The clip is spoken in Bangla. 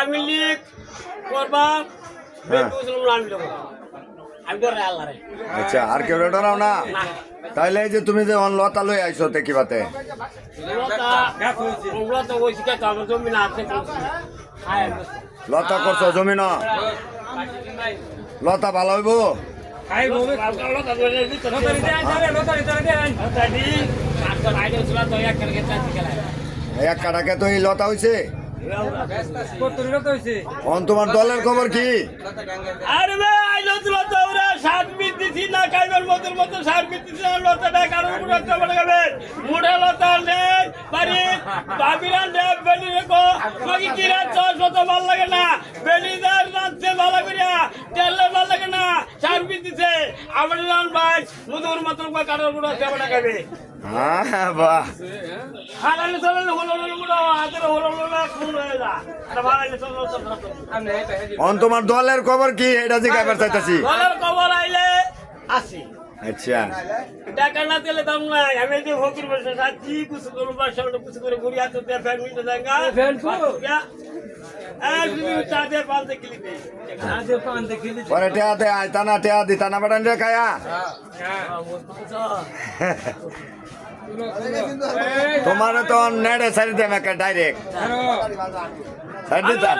আমি লিখ করবা আচ্ছা আর কেউ ডরাও না তাইলে এই যে তুমি যে লতা লই আইছো দেখিবাতে লতা করছো জমিন লতা ভালো হইব এক কাটাকে তো এই লতা হইছে তোমার দলের খবর কি আরে ভাই লতা ওরা সাত মিনিট দিছি না কাইবার মতর মতো সাত মিনিট দিছি না লতাটা কারণ পুরো বড় গাবে মোটা লতা নেই বাড়ি বাবিরা নেই বেলি রেখো মাগি কিরা চশ কত ভালো লাগে না বেলিদার রাতে ভালো করিয়া তেলে ভালো লাগে না সাত মিনিট দিছে আমার নাম ভাই মধুর মতর কারণ পুরো বড় গাবে হ্যাঁ বাহ হালালে চলে হলো মুড়া হাতের হলো না কোন হয়ে যা এটা ভালো চলো তোমার দলের খবর কি এটা জিজ্ঞাসা চাইতাছি দলের খবর আইলে আসি আচ্ছা টাকা না দিলে দাম নাই আমি যে ফকির বসে সাচ্ছি কিছু করে বাসা কিছু করে ঘুরি হাতে দিয়ে ফ্যান মিটে জায়গা ফ্যান পরে টেয়া দে আইতানা টেয়া দিতানা বাটান রে খায়া তোমার তো নেড়ে সারি দেম একটা ডাইরেক্ট সারি দিতাম